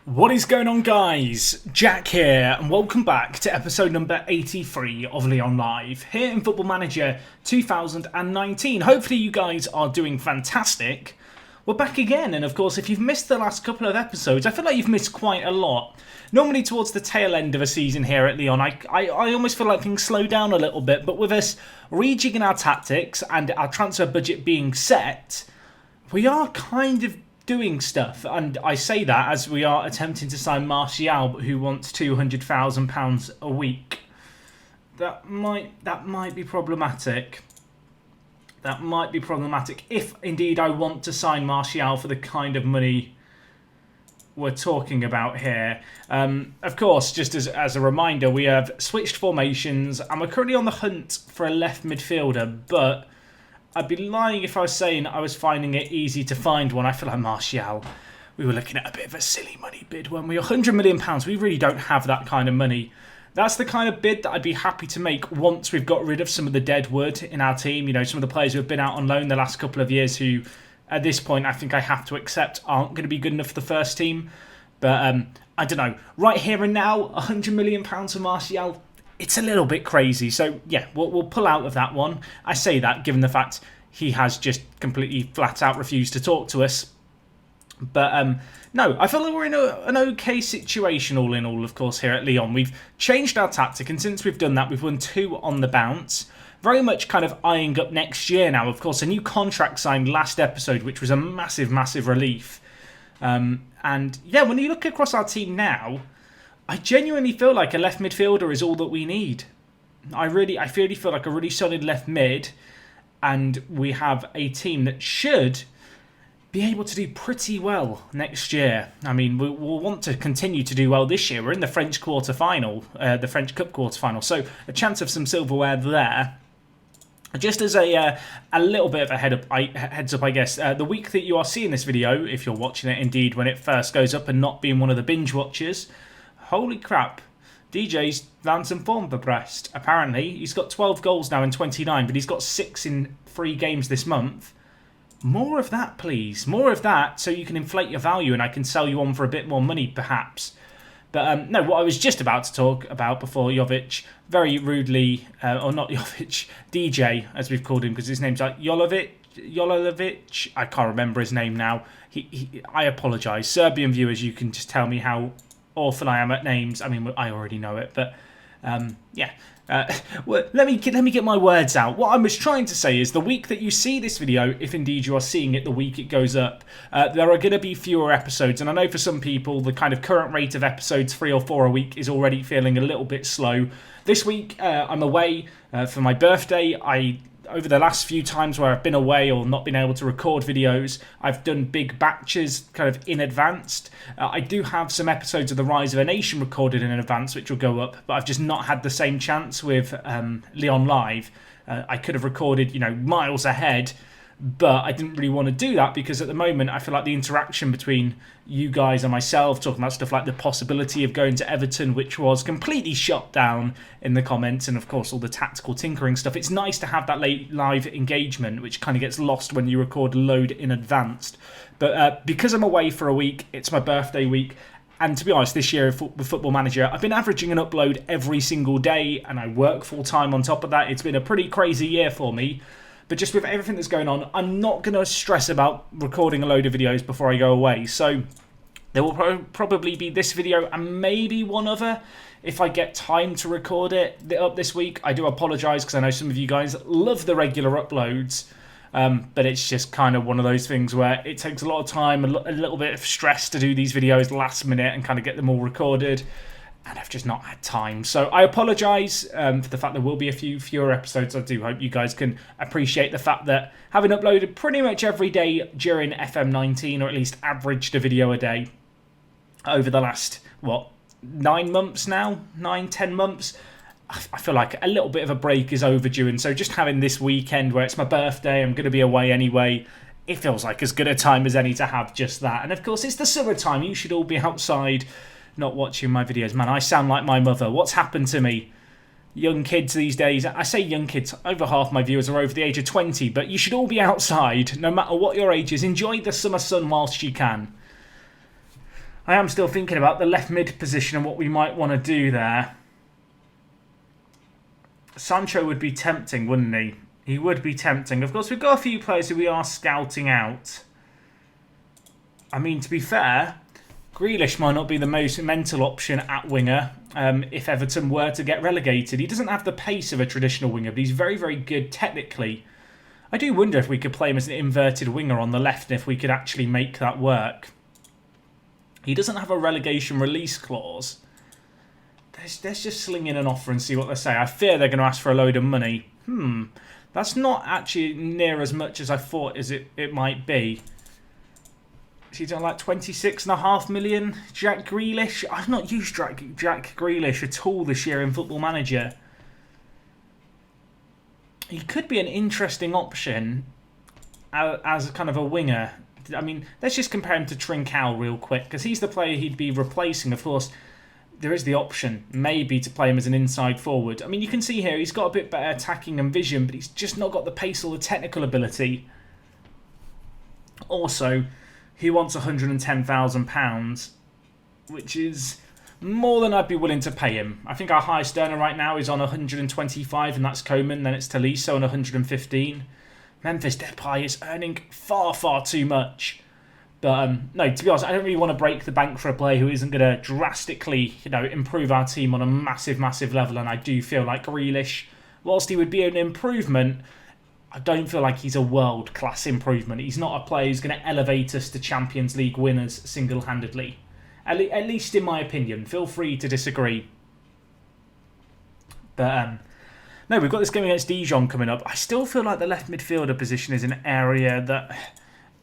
What is going on, guys? Jack here, and welcome back to episode number 83 of Lyon Live, here in Football Manager 2019. Hopefully you guys are doing fantastic. We're back again, and of course, if you've missed the last couple of episodes, I feel like you've missed quite a lot. Normally towards the tail end of a season here at Lyon, I almost feel like things slow down a little bit, but with us rejigging our tactics and our transfer budget being set, we are kind of doing stuff, and I say that as we are attempting to sign Martial, who wants £200,000 a week. That might be problematic. That might be problematic if indeed I want to sign Martial for the kind of money we're talking about here. Of course, just as a reminder, we have switched formations and we're currently on the hunt for a left midfielder, but I'd be lying if I was saying I was finding it easy to find one. I feel like Martial, we were looking at a bit of a silly money bid, weren't we? £100 million, we really don't have that kind of money. That's the kind of bid that I'd be happy to make once we've got rid of some of the dead wood in our team. You know, some of the players who have been out on loan the last couple of years who, at this point, I think I have to accept aren't going to be good enough for the first team. But I don't know. Right here and now, £100 million for Martial, it's a little bit crazy. So, yeah, we'll pull out of that one. I say that given the fact he has just completely flat out refused to talk to us. But no, I feel like we're in an okay situation all in all, of course, here at Lyon. We've changed our tactic, and since we've done that, we've won 2 on the bounce. Very much kind of eyeing up next year now. Of course, a new contract signed last episode, which was a massive, massive relief. And yeah, when you look across our team now, I genuinely feel like a left midfielder is all that we need. I really feel like a really solid left mid, and we have a team that should be able to do pretty well next year. I mean, we'll want to continue to do well this year. We're in the French quarter-final, the French Cup quarter-final, so a chance of some silverware there. Just as a little bit of a heads up, I guess, the week that you are seeing this video, if you're watching it indeed when it first goes up and not being one of the binge watchers, holy crap, DJ's found some form for Brest. Apparently, he's got 12 goals now in 29, but he's got 6 in 3 games this month. More of that, please. More of that, so you can inflate your value and I can sell you on for a bit more money, perhaps. But no, what I was just about to talk about before Jovic very rudely, or not Jovic, DJ, as we've called him, because his name's like Jolovic. I can't remember his name now. I apologise. Serbian viewers, you can just tell me how awful I am at names. I mean, I already know it, but yeah. Well, let me get my words out. What I was trying to say is the week that you see this video, if indeed you are seeing it the week it goes up, there are going to be fewer episodes. And I know for some people, the kind of current rate of episodes, 3 or 4 a week, is already feeling a little bit slow. This week, I'm away for my birthday. Over the last few times where I've been away or not been able to record videos, I've done big batches kind of in advance. I do have some episodes of The Rise of a Nation recorded in advance, which will go up, but I've just not had the same chance with Lyon Live. I could have recorded, miles ahead, but I didn't really want to do that because at the moment I feel like the interaction between you guys and myself, talking about stuff like the possibility of going to Everton, which was completely shot down in the comments, and of course all the tactical tinkering stuff. It's nice to have that late live engagement, which kind of gets lost when you record a load in advance. But because I'm away for a week, it's my birthday week, and to be honest, this year with Football Manager, I've been averaging an upload every single day, and I work full time on top of that. It's been a pretty crazy year for me. But just with everything that's going on, I'm not going to stress about recording a load of videos before I go away. So there will probably be this video and maybe one other if I get time to record it up this week. I do apologise because I know some of you guys love the regular uploads. But it's just kind of one of those things where it takes a lot of time, a little bit of stress to do these videos last minute and kind of get them all recorded. And I've just not had time. So I apologise for the fact there will be a few fewer episodes. I do hope you guys can appreciate the fact that having uploaded pretty much every day during FM19, or at least averaged a video a day over the last, 9 months now? 9-10 months? I feel like a little bit of a break is overdue. And so just having this weekend where it's my birthday, I'm going to be away anyway, it feels like as good a time as any to have just that. And of course, it's the summertime. You should all be outside not watching my videos. Man, I sound like my mother. What's happened to me? Young kids these days, I say young kids, over half my viewers are over the age of 20, but you should all be outside, no matter what your age is. Enjoy the summer sun whilst you can. I am still thinking about the left mid position and what we might want to do there. Sancho would be tempting, wouldn't he? He would be tempting. Of course, we've got a few players who we are scouting out. I mean, to be fair, Grealish might not be the most mental option at winger if Everton were to get relegated. He doesn't have the pace of a traditional winger, but he's very, very good technically. I do wonder if we could play him as an inverted winger on the left and if we could actually make that work. He doesn't have a relegation release clause. Let's just sling in an offer and see what they say. I fear they're going to ask for a load of money. That's not actually near as much as I thought as it might be. She's on like 26.5 million. Jack Grealish. I've not used Jack Grealish at all this year in Football Manager. He could be an interesting option as kind of a winger. I mean, let's just compare him to Trincao real quick, because he's the player he'd be replacing. Of course, there is the option, maybe, to play him as an inside forward. I mean, you can see here, he's got a bit better attacking and vision, but he's just not got the pace or the technical ability. Also, he wants £110,000, which is more than I'd be willing to pay him. I think our highest earner right now is on 125, and that's Coman. Then it's Tolisso on 115. Memphis Depay is earning far, far too much. But no, to be honest, I don't really want to break the bank for a player who isn't going to drastically, improve our team on a massive, massive level. And I do feel like Grealish, whilst he would be an improvement, I don't feel like he's a world-class improvement. He's not a player who's going to elevate us to Champions League winners single-handedly. At least in my opinion. Feel free to disagree. But no, we've got this game against Dijon coming up. I still feel like the left midfielder position is an area that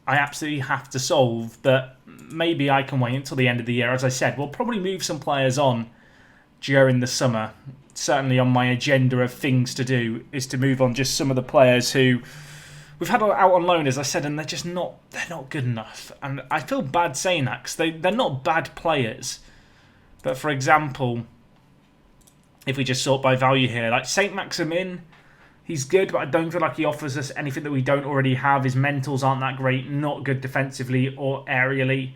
I absolutely have to solve, but maybe I can wait until the end of the year. As I said, we'll probably move some players on during the summer. Certainly on my agenda of things to do is to move on just some of the players who we've had out on loan, as I said, and they're not good enough. And I feel bad saying that because they're not bad players. But for example, if we just sort by value here, like Saint-Maximin, he's good, but I don't feel like he offers us anything that we don't already have. His mentals aren't that great, not good defensively or aerially.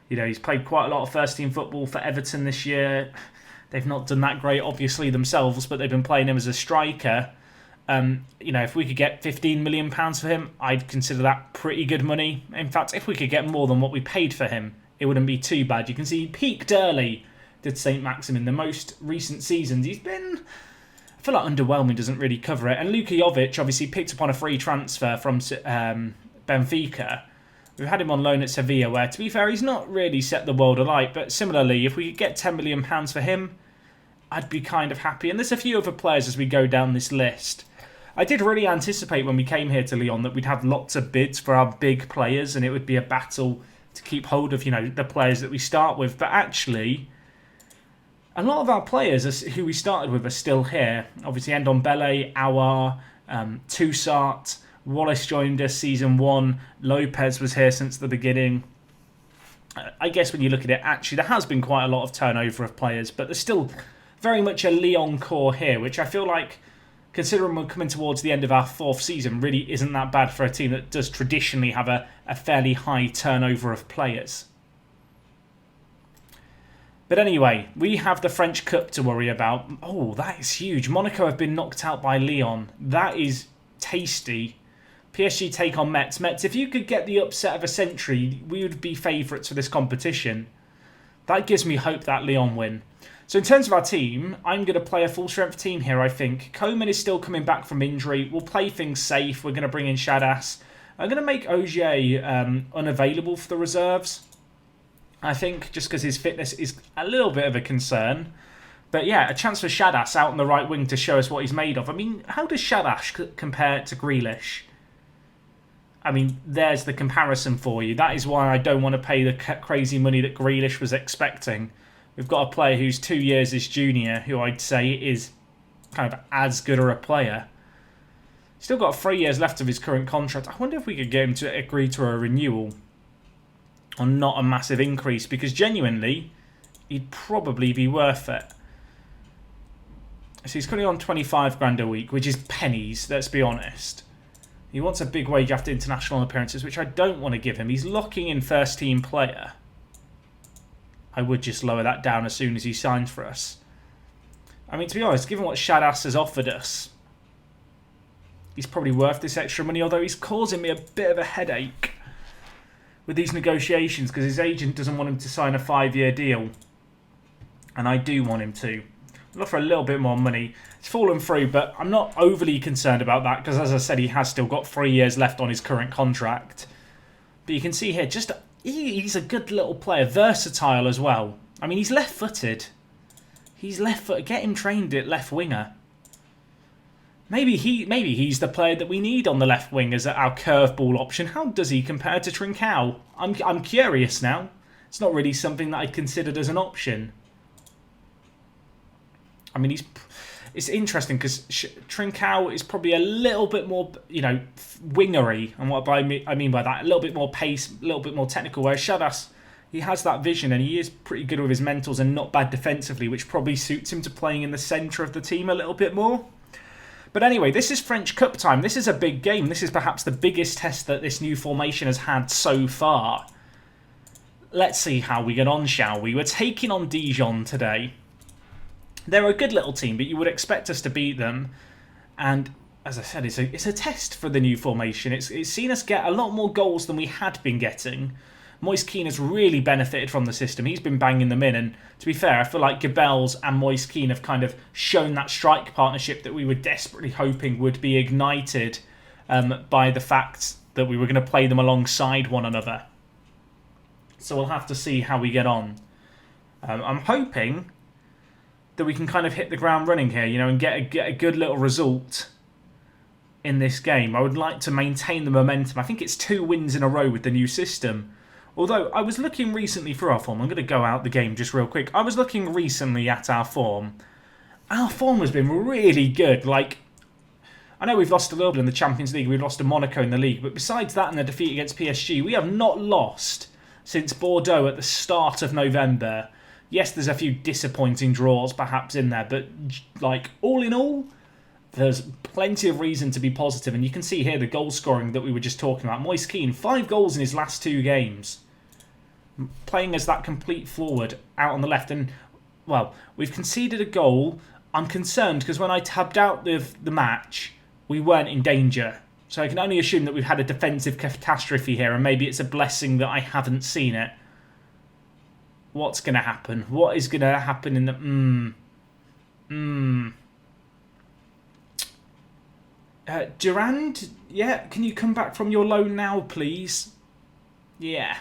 He's played quite a lot of first-team football for Everton this year. They've not done that great, obviously, themselves, but they've been playing him as a striker. If we could get £15 million for him, I'd consider that pretty good money. In fact, if we could get more than what we paid for him, it wouldn't be too bad. You can see he peaked early, did Saint-Maximin. The most recent seasons, he's been, I feel like underwhelming doesn't really cover it. And Luka Jovic obviously picked up on a free transfer from Benfica. We've had him on loan at Sevilla, where, to be fair, he's not really set the world alight. But similarly, if we could get £10 million for him, I'd be kind of happy. And there's a few other players as we go down this list. I did really anticipate when we came here to Lyon that we'd have lots of bids for our big players, and it would be a battle to keep hold of, the players that we start with. But actually, a lot of our players who we started with are still here. Obviously, Ndombele, Aouar, Toussaint, Wallace joined us season 1. Lopez was here since the beginning. I guess when you look at it, actually, there has been quite a lot of turnover of players, but there's still very much a Lyon core here, which I feel like, considering we're coming towards the end of our 4th season, really isn't that bad for a team that does traditionally have a fairly high turnover of players. But anyway, we have the French Cup to worry about. Oh, that is huge. Monaco have been knocked out by Lyon. That is tasty. PSG take on Metz. Metz, if you could get the upset of a century, we would be favourites for this competition. That gives me hope that Lyon win. So in terms of our team, I'm going to play a full-strength team here, I think. Coman is still coming back from injury. We'll play things safe. We're going to bring in Shadas. I'm going to make Ogier unavailable for the reserves, I think, just because his fitness is a little bit of a concern. But yeah, a chance for Shadas out on the right wing to show us what he's made of. I mean, how does Shadas compare to Grealish? I mean, there's the comparison for you. That is why I don't want to pay the crazy money that Grealish was expecting. We've got a player who's 2 years his junior, who I'd say is kind of as good a player. Still got 3 years left of his current contract. I wonder if we could get him to agree to a renewal or not a massive increase, because genuinely, he'd probably be worth it. So he's currently on 25 grand a week, which is pennies, let's be honest. He wants a big wage after international appearances, which I don't want to give him. He's locking in first team player. I would just lower that down as soon as he signs for us. I mean, to be honest, given what Addons has offered us, he's probably worth this extra money, although he's causing me a bit of a headache with these negotiations because his agent doesn't want him to sign a 5-year deal. And I do want him to. I'll offer a little bit more money. It's fallen through, but I'm not overly concerned about that because, as I said, he has still got 3 years left on his current contract. But you can see here, he's a good little player, versatile as well. I mean, he's left-footed. He's left-footed. Get him trained at left winger. Maybe he's the player that we need on the left wing as our curveball option. How does he compare to Trincao? I'm curious now. It's not really something that I considered as an option. I mean, it's interesting because Trincao is probably a little bit more, wingery, and what I mean by that, a little bit more pace, a little bit more technical. Whereas Addons, he has that vision and he is pretty good with his mentals and not bad defensively, which probably suits him to playing in the centre of the team a little bit more. But anyway, this is French Cup time. This is a big game. This is perhaps the biggest test that this new formation has had so far. Let's see how we get on, shall we? We're taking on Dijon today. They're a good little team, but you would expect us to beat them. And as I said, it's a test for the new formation. It's seen us get a lot more goals than we had been getting. Moise Kean has really benefited from the system. He's been banging them in. And to be fair, I feel like Gabels and Moise Kean have kind of shown that strike partnership that we were desperately hoping would be ignited by the fact that we were going to play them alongside one another. So we'll have to see how we get on. I'm hoping that we can kind of hit the ground running here, and get a good little result in this game. I would like to maintain the momentum. I think it's 2 wins in a row with the new system. Although, I was looking recently for our form. I'm going to go out the game just real quick. I was looking recently at our form. Our form has been really good. I know we've lost a little bit in the Champions League. We've lost to Monaco in the league. But besides that and the defeat against PSG, we have not lost since Bordeaux at the start of November. Yes, there's a few disappointing draws perhaps in there. But, all in all, there's plenty of reason to be positive. And you can see here the goal scoring that we were just talking about. Moise Kean, 5 goals in his last 2 games. Playing as that complete forward out on the left. And, well, we've conceded a goal. I'm concerned because when I tabbed out the match, we weren't in danger. So I can only assume that we've had a defensive catastrophe here. And maybe it's a blessing that I haven't seen it. What's going to happen? What is going to happen in the... Durand, yeah, can you come back from your loan now, please? Yeah.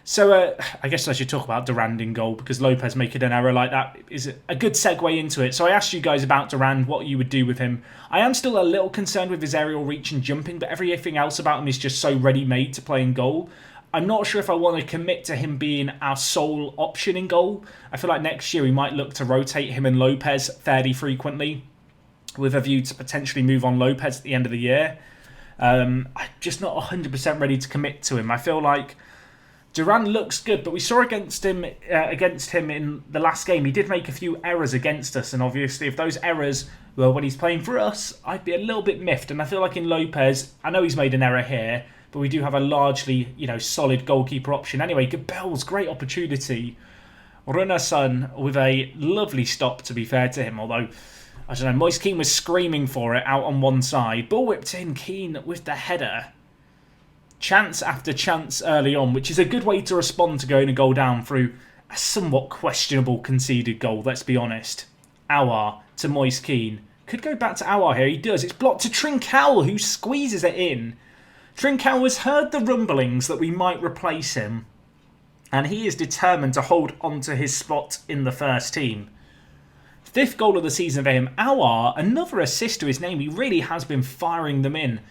So, I guess I should talk about Durand in goal because Lopez making an error like that is a good segue into it. So I asked you guys about Durand, what you would do with him. I am still a little concerned with his aerial reach and jumping, but everything else about him is just so ready-made to play in goal. I'm not sure if I want to commit to him being our sole option in goal. I feel like next year we might look to rotate him and Lopez fairly frequently with a view to potentially move on Lopez at the end of the year. I'm just not 100% ready to commit to him. I feel like Durand looks good, but we saw against him in the last game. He did make a few errors against us, and obviously if those errors were when he's playing for us, I'd be a little bit miffed. And I feel like in Lopez, I know he's made an error here, but we do have a largely, solid goalkeeper option. Anyway, Gabels, great opportunity. Runarson with a lovely stop, to be fair to him, although, I don't know, Moise Kean was screaming for it out on one side. Ball whipped in, Kean with the header. Chance after chance early on, which is a good way to respond to going a goal down through a somewhat questionable conceded goal, let's be honest. Aouar to Moise Kean. Could go back to Aouar here, he does. It's blocked to Trincao, who squeezes it in. Trincao has heard the rumblings that we might replace him, and he is determined to hold on to his spot in the first team. 5th goal of the season for him. Aouar, another assist to his name. He really has been firing them in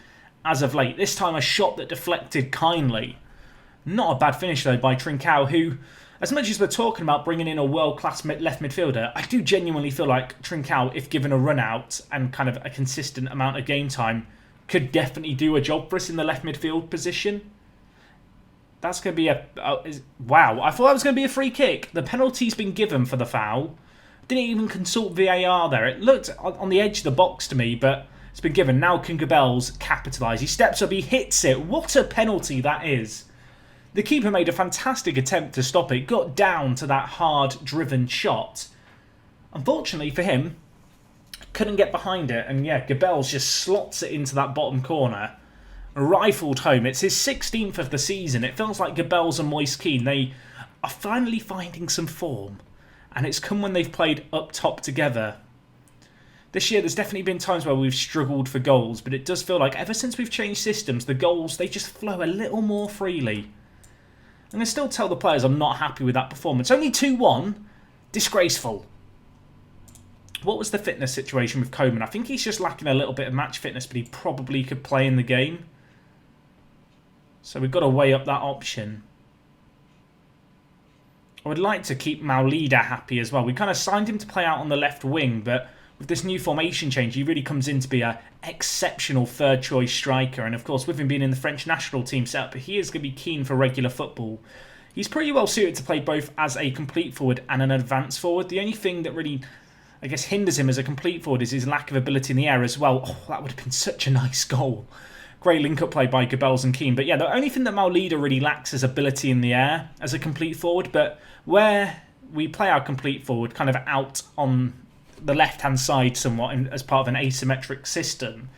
as of late. This time a shot that deflected kindly. Not a bad finish though by Trincao, who, as much as we're talking about bringing in a world-class left midfielder, I do genuinely feel like Trincao, if given a run out and kind of a consistent amount of game time, could definitely do a job for us in the left midfield position. That's going to be wow, I thought that was going to be a free kick. The penalty's been given for the foul. Didn't even consult VAR there. It looked on the edge of the box to me, but it's been given. Now can Gabels capitalise. He steps up, he hits it. What a penalty that is. The keeper made a fantastic attempt to stop it, got down to that hard-driven shot. Unfortunately for him, couldn't get behind it, and yeah, Gabels just slots it into that bottom corner. Rifled home. It's his 16th of the season. It feels like Gabels and Moise Kean, they are finally finding some form. And it's come when they've played up top together. This year, there's definitely been times where we've struggled for goals, but it does feel like ever since we've changed systems, the goals, they just flow a little more freely. And I still tell the players I'm not happy with that performance. Only 2-1. Disgraceful. What was the fitness situation with Coman? I think he's just lacking a little bit of match fitness, but he probably could play in the game. So we've got to weigh up that option. I would like to keep Maulida happy as well. We kind of signed him to play out on the left wing, but with this new formation change, he really comes in to be an exceptional third-choice striker. And of course, with him being in the French national team setup, he is going to be keen for regular football. He's pretty well suited to play both as a complete forward and an advanced forward. The only thing that really, I guess, hinders him as a complete forward is his lack of ability in the air as well. Oh, that would have been such a nice goal. Great link-up play by Gabels and Keane. But yeah, the only thing that Maulida really lacks is ability in the air as a complete forward. But where we play our complete forward kind of out on the left-hand side somewhat as part of an asymmetric system,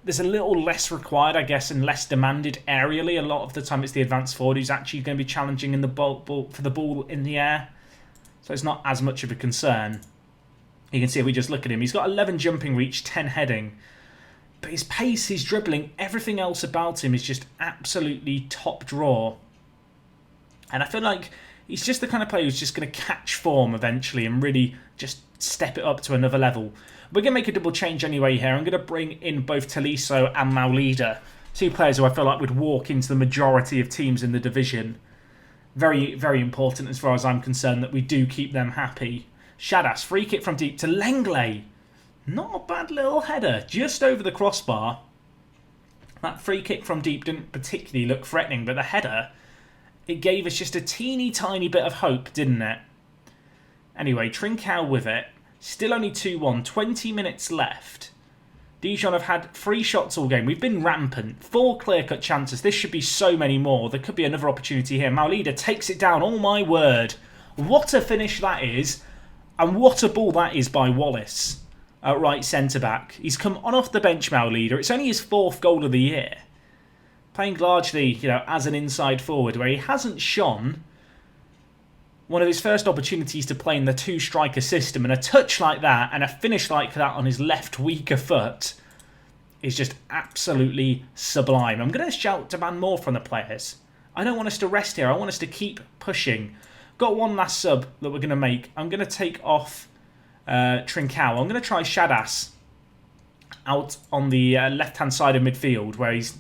there's a little less required, I guess, and less demanded aerially. A lot of the time it's the advanced forward who's actually going to be challenging in the ball for the ball in the air. So it's not as much of a concern. You can see if we just look at him, he's got 11 jumping reach, 10 heading. But his pace, his dribbling, everything else about him is just absolutely top draw. And I feel like he's just the kind of player who's just going to catch form eventually and really just step it up to another level. We're going to make a double change anyway here. I'm going to bring in both Tolisso and Maulida. Two players who I feel like would walk into the majority of teams in the division. Very, very important as far as I'm concerned that we do keep them happy. Shadas, free kick from deep to Lenglet. Not a bad little header, just over the crossbar. That free kick from deep didn't particularly look threatening, but the header, it gave us just a teeny tiny bit of hope, didn't it? Anyway, Trincao with it. Still only 2-1, 20 minutes left. Dijon have had 3 shots all game. We've been rampant. 4 clear-cut chances. This should be so many more. There could be another opportunity here. Maulida takes it down. Oh my word. What a finish that is. And what a ball that is by Wallace. At right centre-back. He's come on off the bench, Maulida. It's only his 4th goal of the year. Playing largely, as an inside forward where he hasn't shone. One of his first opportunities to play in the 2-striker system, and a touch like that and a finish like that on his left weaker foot is just absolutely sublime. I'm going to shout demand more from the players. I don't want us to rest here. I want us to keep pushing. Got one last sub that we're going to make. I'm going to take off Trincao. I'm going to try Shadas out on the left-hand side of midfield where he's,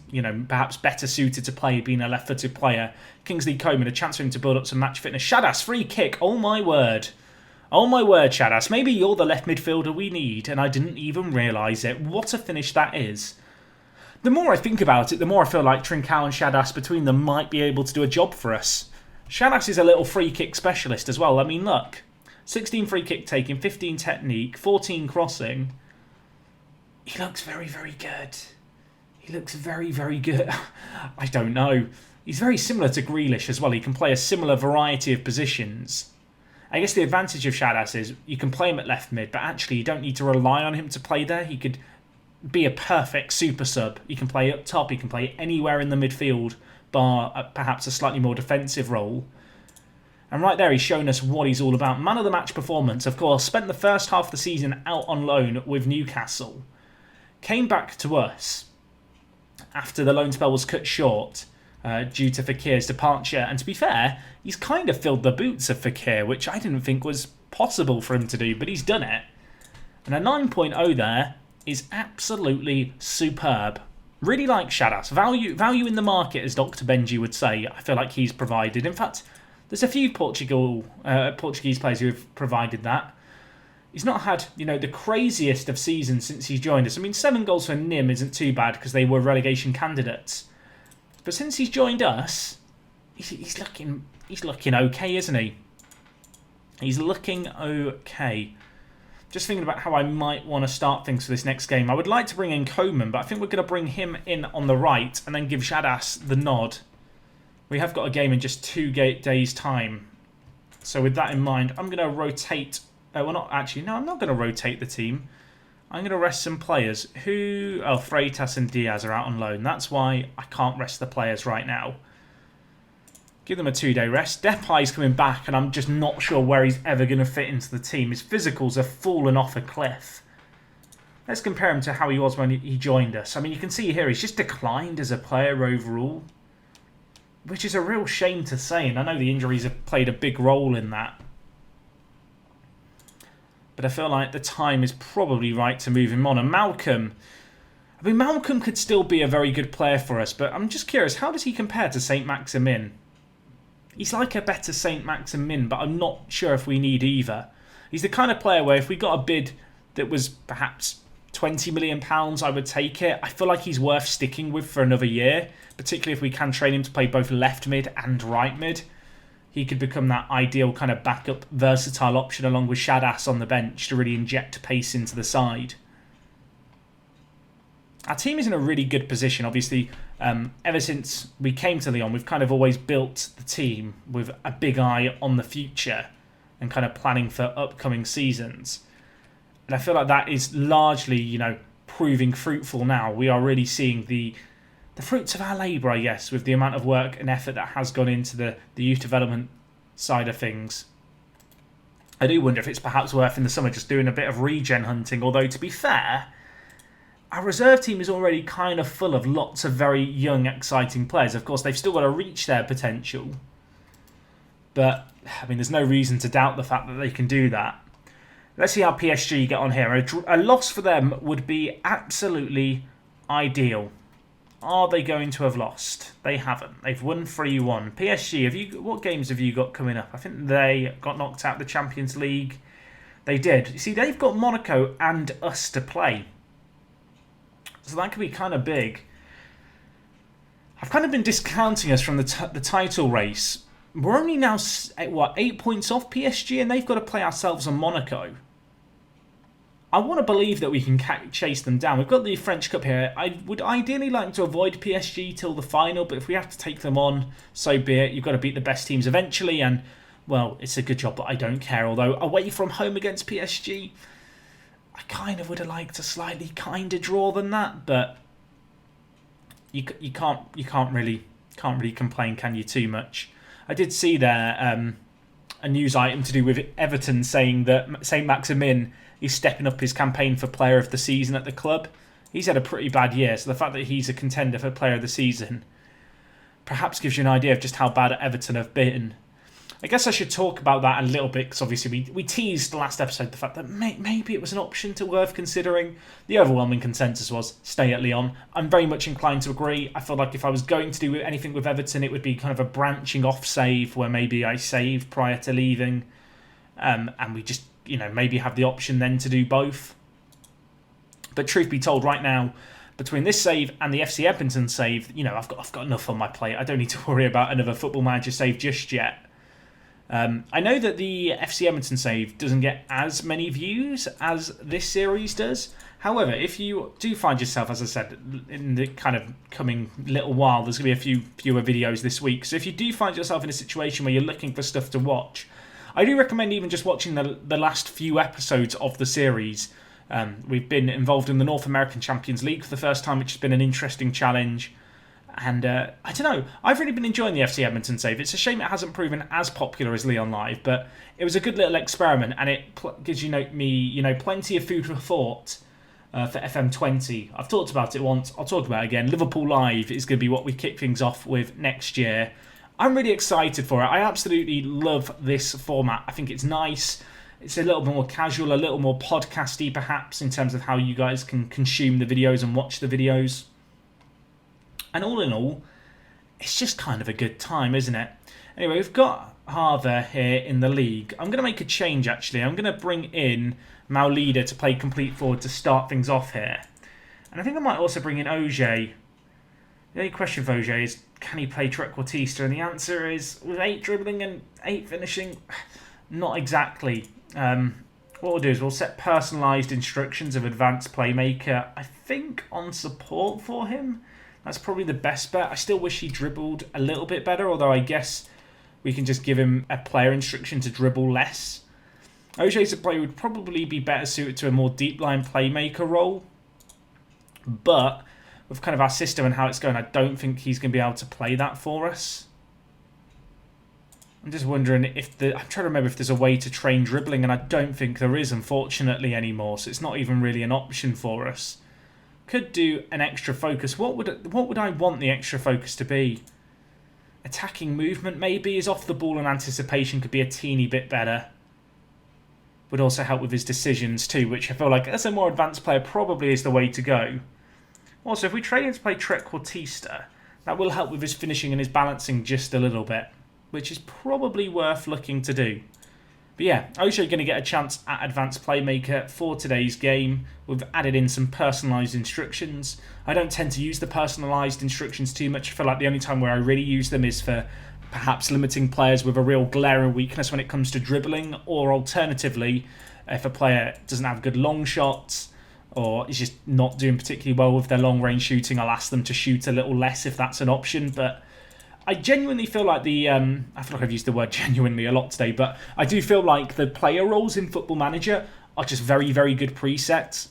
perhaps better suited to play being a left-footed player. Kingsley Coman, a chance for him to build up some match fitness. Shadas, free kick. Oh my word. Oh my word, Shadas. Maybe you're the left midfielder we need and I didn't even realise it. What a finish that is. The more I think about it, the more I feel like Trincao and Shadas between them might be able to do a job for us. Shadas is a little free kick specialist as well. I mean, look. 16 free kick taking, 15 technique, 14 crossing. He looks very, very good. He looks very, very good. I don't know. He's very similar to Grealish as well. He can play a similar variety of positions. I guess the advantage of Shadas is you can play him at left mid, but actually you don't need to rely on him to play there. He could be a perfect super sub. He can play up top. He can play anywhere in the midfield, bar perhaps a slightly more defensive role. And right there, he's shown us what he's all about. Man of the match performance, of course. Spent the first half of the season out on loan with Newcastle. Came back to us after the loan spell was cut short due to Fekir's departure. And to be fair, he's kind of filled the boots of Fekir, which I didn't think was possible for him to do, but he's done it. And a 9.0 there is absolutely superb. Really like Shadas. Value in the market, as Dr. Benji would say. I feel like he's provided. In fact, there's a few Portuguese players who have provided that. He's not had, the craziest of seasons since he's joined us. I mean, 7 goals for Nim isn't too bad because they were relegation candidates. But since he's joined us, he's looking okay, isn't he? He's looking okay. Just thinking about how I might want to start things for this next game. I would like to bring in Coman, but I think we're going to bring him in on the right and then give Shadas the nod We have got a game in just 2 days' time. So with that in mind, I'm going to rotate... well, not actually. No, I'm not going to rotate the team. I'm going to rest some players. Who... Oh, Freitas and Diaz are out on loan. That's why I can't rest the players right now. Give them a 2-day rest. Depay's coming back, and I'm just not sure where he's ever going to fit into the team. His physicals have fallen off a cliff. Let's compare him to how he was when he joined us. I mean, you can see here he's just declined as a player overall, which is a real shame to say, and I know the injuries have played a big role in that. But I feel like the time is probably right to move him on. And Malcolm... I mean, Malcolm could still be a very good player for us, but I'm just curious, how does he compare to Saint-Maximin? He's like a better Saint-Maximin, but I'm not sure if we need either. He's the kind of player where if we got a bid that was perhaps £20 million, I would take it. I feel like he's worth sticking with for another year, particularly if we can train him to play both left mid and right mid. He could become that ideal kind of backup, versatile option along with Shadas on the bench to really inject pace into the side. Our team is in a really good position. Obviously, ever since we came to Lyon, we've kind of always built the team with a big eye on the future and kind of planning for upcoming seasons. And I feel like that is largely, you know, proving fruitful now. We are really seeing the fruits of our labour, I guess, with the amount of work and effort that has gone into the youth development side of things. I do wonder if it's perhaps worth in the summer just doing a bit of regen hunting, although to be fair, our reserve team is already kind of full of lots of very young, exciting players. Of course, they've still got to reach their potential. But, I mean, there's no reason to doubt the fact that they can do that. Let's see how PSG get on here. A loss for them would be absolutely ideal. Are they going to have lost? They haven't. They've won 3-1. PSG, what games have you got coming up? I think they got knocked out of the Champions League. They did. You see, they've got Monaco and us to play. So that could be kind of big. I've kind of been discounting us from the title race. We're only now, 8 points off PSG, and they've got to play ourselves on Monaco. I want to believe that we can chase them down. We've got the French Cup here. I would ideally like to avoid PSG till the final, but if we have to take them on, so be it. You've got to beat the best teams eventually, and, well, it's a good job that I don't care. Although, away from home against PSG, I kind of would have liked to slightly kind of draw than that, but you can't really complain, can you, too much? I did see there a news item to do with Everton saying that Saint-Maximin is stepping up his campaign for Player of the Season at the club. He's had a pretty bad year, so the fact that he's a contender for Player of the Season perhaps gives you an idea of just how bad Everton have been. I guess I should talk about that a little bit, because obviously we teased the last episode the fact that maybe it was an option to worth considering. The overwhelming consensus was stay at Lyon. I'm very much inclined to agree. I feel like if I was going to do anything with Everton, it would be kind of a branching off save where maybe I saved prior to leaving, and we just, you know, maybe have the option then to do both. But truth be told, right now, between this save and the FC Edmonton save, you know, I've got enough on my plate. I don't need to worry about another Football Manager save just yet. I know that the FC Edmonton save doesn't get as many views as this series does. However, if you do find yourself, as I said, in the kind of coming little while, there's going to be a few fewer videos this week. So if you do find yourself in a situation where you're looking for stuff to watch, I do recommend even just watching the last few episodes of the series. We've been involved in the North American Champions League for the first time, which has been an interesting challenge. And I don't know, I've really been enjoying the FC Edmonton save. It's a shame it hasn't proven as popular as Lyon Live, but it was a good little experiment, and it gives me plenty of food for thought for FM20. I've talked about it once, I'll talk about it again. Liverpool Live is going to be what we kick things off with next year. I'm really excited for it. I absolutely love this format. I think it's nice. It's a little bit more casual, a little more podcasty perhaps, in terms of how you guys can consume the videos and watch the videos. And all in all, it's just kind of a good time, isn't it? Anyway, we've got Harver here in the league. I'm going to make a change, actually. I'm going to bring in Maulida to play complete forward to start things off here. And I think I might also bring in Auger. The only question for Auger is, can he play trequartista? And the answer is, with 8 dribbling and 8 finishing, not exactly. What we'll do is we'll set personalised instructions of advanced playmaker, I think, on support for him. That's probably the best bet. I still wish he dribbled a little bit better, although I guess we can just give him a player instruction to dribble less. OJ's a player who would probably be better suited to a more deep line playmaker role. But with kind of our system and how it's going, I don't think he's going to be able to play that for us. I'm just wondering if I'm trying to remember if there's a way to train dribbling, and I don't think there is, unfortunately, anymore. So it's not even really an option for us. Could do an extra focus. What would I want the extra focus to be? Attacking movement maybe. His off the ball and anticipation could be a teeny bit better. Would also help with his decisions too, which I feel like as a more advanced player probably is the way to go. Also, if we trade him to play trequartista, that will help with his finishing and his balancing just a little bit, which is probably worth looking to do. But yeah, OJ going to get a chance at Advanced Playmaker for today's game. We've added in some personalised instructions. I don't tend to use the personalised instructions too much. I feel like the only time where I really use them is for perhaps limiting players with a real glaring weakness when it comes to dribbling, or alternatively, if a player doesn't have good long shots or is just not doing particularly well with their long range shooting, I'll ask them to shoot a little less if that's an option. But I genuinely feel like I feel like I've used the word genuinely a lot today, but I do feel like the player roles in Football Manager are just very, very good presets.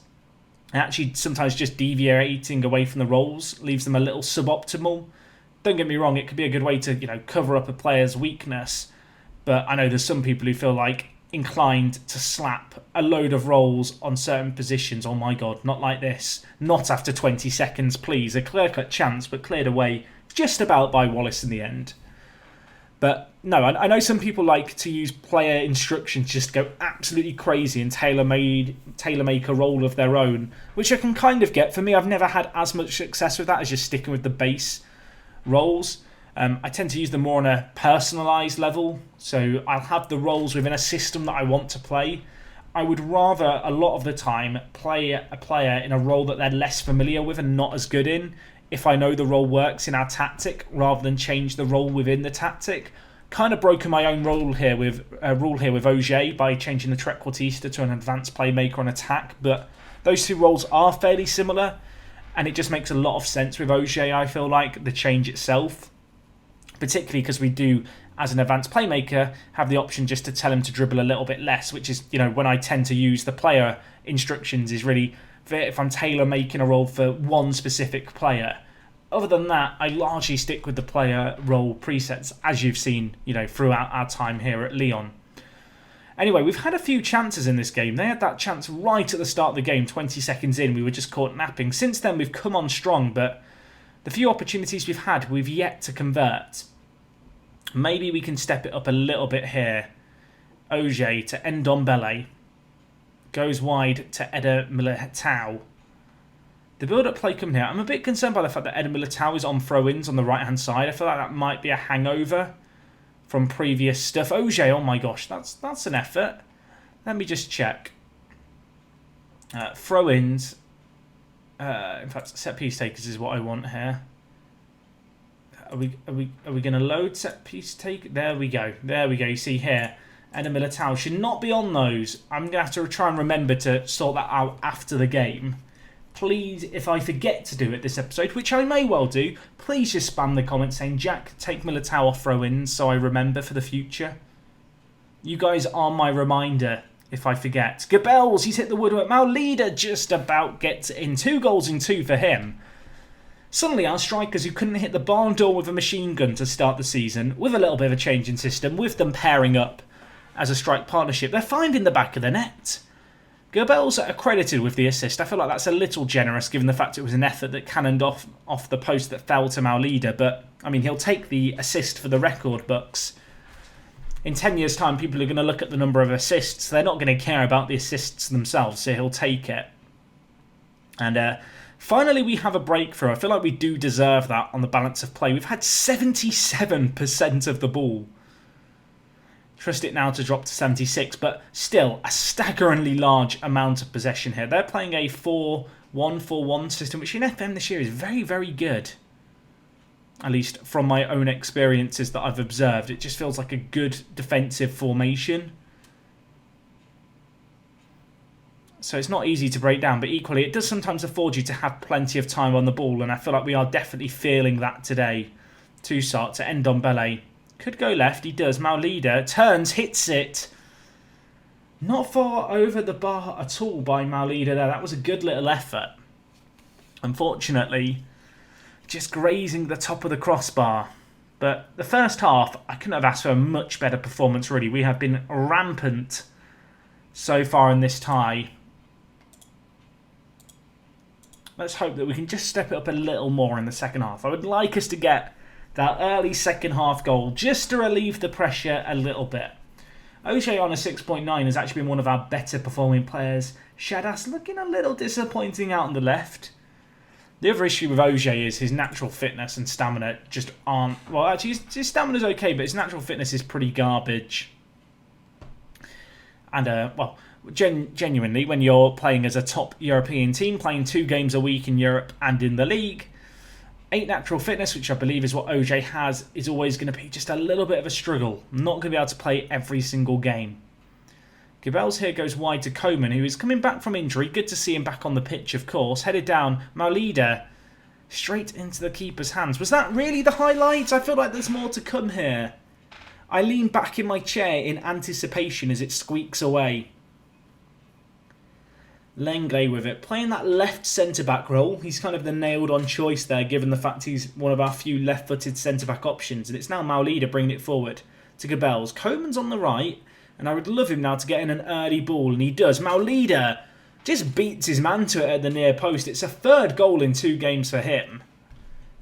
And actually, sometimes just deviating away from the roles leaves them a little suboptimal. Don't get me wrong, it could be a good way to, cover up a player's weakness, but I know there's some people who feel like inclined to slap a load of roles on certain positions. Oh my god, not like this. Not after 20 seconds, please. A clear-cut chance, but cleared away just about by Wallace in the end. But no, I know some people like to use player instructions just to go absolutely crazy and tailor-make a role of their own, which I can kind of get. For me, I've never had as much success with that as just sticking with the base roles. I tend to use them more on a personalised level, so I'll have the roles within a system that I want to play. I would rather, a lot of the time, play a player in a role that they're less familiar with and not as good in, if I know the role works in our tactic, rather than change the role within the tactic. Kind of broken my own rule here with OJ by changing the trequartista to an advanced playmaker on attack, but those two roles are fairly similar, and it just makes a lot of sense with OJ, I feel like, the change itself. Particularly because we do, as an advanced playmaker, have the option just to tell him to dribble a little bit less, which is, when I tend to use the player instructions, is really if I'm tailor-making a role for one specific player. Other than that, I largely stick with the player role presets, as you've seen, throughout our time here at Lyon. Anyway, we've had a few chances in this game. They had that chance right at the start of the game, 20 seconds in. We were just caught napping. Since then, we've come on strong, but the few opportunities we've had, we've yet to convert. Maybe we can step it up a little bit here. OJ to Ndombele. Goes wide to Eder Militao. The build-up play coming here. I'm a bit concerned by the fact that Eder Militao is on throw-ins on the right-hand side. I feel like that might be a hangover from previous stuff. OJ, oh my gosh, that's an effort. Let me just check. Throw-ins. In fact, set-piece takers is what I want here. Are we going to load set-piece take? There we go. You see here, Eder Militao should not be on those. I'm going to have to try and remember to sort that out after the game. Please, if I forget to do it this episode, which I may well do, please just spam the comments saying, Jack, take Militao off throw-ins so I remember for the future. You guys are my reminder if I forget. Gabels, he's hit the woodwork. Maulida just about gets in. 2 goals in 2 for him. Suddenly our strikers who couldn't hit the barn door with a machine gun to start the season, with a little bit of a change in system, with them pairing up as a strike partnership, they're finding the back of the net. Goebbels accredited with the assist. I feel like that's a little generous given the fact it was an effort that cannoned off the post that fell to Maulida, but I mean, he'll take the assist for the record books. In 10 years' time, people are going to look at the number of assists. They're not going to care about the assists themselves, so he'll take it. And finally, we have a breakthrough. I feel like we do deserve that on the balance of play. We've had 77% of the ball. Trust it now to drop to 76, but still a staggeringly large amount of possession here. They're playing a 4-1-4-1 system, which in FM this year is very, very good. At least from my own experiences that I've observed. It just feels like a good defensive formation. So it's not easy to break down, but equally it does sometimes afford you to have plenty of time on the ball, and I feel like we are definitely feeling that today. Toussaint to Ndombele. Could go left, he does. Maulida turns, hits it. Not far over the bar at all by Maulida there. That was a good little effort. Unfortunately, just grazing the top of the crossbar. But the first half, I couldn't have asked for a much better performance, really. We have been rampant so far in this tie. Let's hope that we can just step it up a little more in the second half. I would like us to get that early second half goal just to relieve the pressure a little bit. Oj on a 6.9 has actually been one of our better performing players. Shadas looking a little disappointing out on the left. The other issue with Oj is his natural fitness and stamina just aren't... Well, actually, his stamina's okay, but his natural fitness is pretty garbage. And, well... Genuinely, when you're playing as a top European team, playing 2 games a week in Europe and in the league, 8 natural fitness, which I believe is what Oj has, is always going to be just a little bit of a struggle. Not going to be able to play every single game. Gabels here goes wide to Coman, who is coming back from injury. Good to see him back on the pitch, of course. Headed down, Maulida, straight into the keeper's hands. Was that really the highlight? I feel like there's more to come here. I lean back in my chair in anticipation as it squeaks away. Lenglet with it, playing that left centre-back role. He's kind of the nailed-on choice there, given the fact he's one of our few left-footed centre-back options. And it's now Maulida bringing it forward to Gabels. Coman's on the right, and I would love him now to get in an early ball, and he does. Maulida just beats his man to it at the near post. It's a 3rd goal in 2 games for him.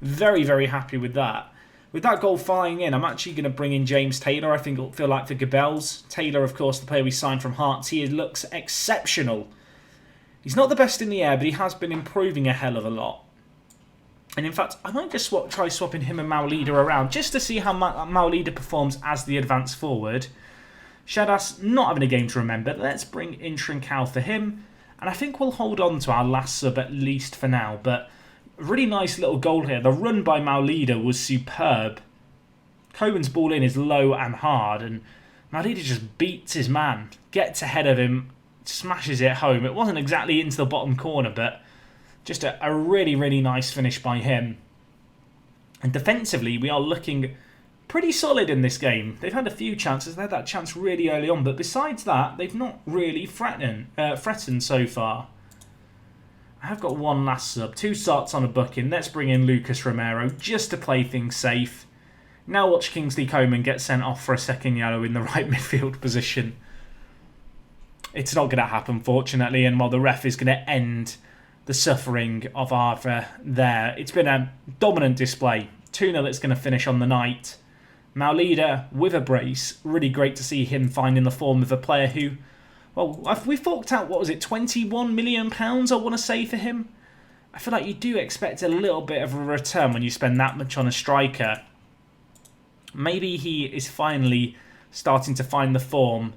Very, very happy with that. With that goal flying in, I'm actually going to bring in James Taylor, I think it'll feel like, for Gabels. Taylor, of course, the player we signed from Hearts. He looks exceptional. He's not the best in the air, but he has been improving a hell of a lot. And in fact, I might just try swapping him and Maulida around just to see how Maulida performs as the advance forward. Shadas not having a game to remember. Let's bring in Trincao for him. And I think we'll hold on to our last sub at least for now. But really nice little goal here. The run by Maulida was superb. Coman's ball in is low and hard. And Maulida just beats his man. Gets ahead of him. Smashes it home. It wasn't exactly into the bottom corner, but just a really, really nice finish by him. And defensively, we are looking pretty solid in this game. They've had a few chances. They had that chance really early on, but besides that, they've not really threatened so far. I have got one last sub. 2 starts on a booking. Let's bring in Lucas Romero just to play things safe. Now watch Kingsley Coman get sent off for a second yellow in the right midfield position. It's not going to happen, fortunately, and while the ref is going to end the suffering of Arthur there. It's been a dominant display. 2-0 it's going to finish on the night. Maulida with a brace. Really great to see him finding the form of a player who... Well, we forked out, what was it, £21 million, I want to say, for him? I feel like you do expect a little bit of a return when you spend that much on a striker. Maybe he is finally starting to find the form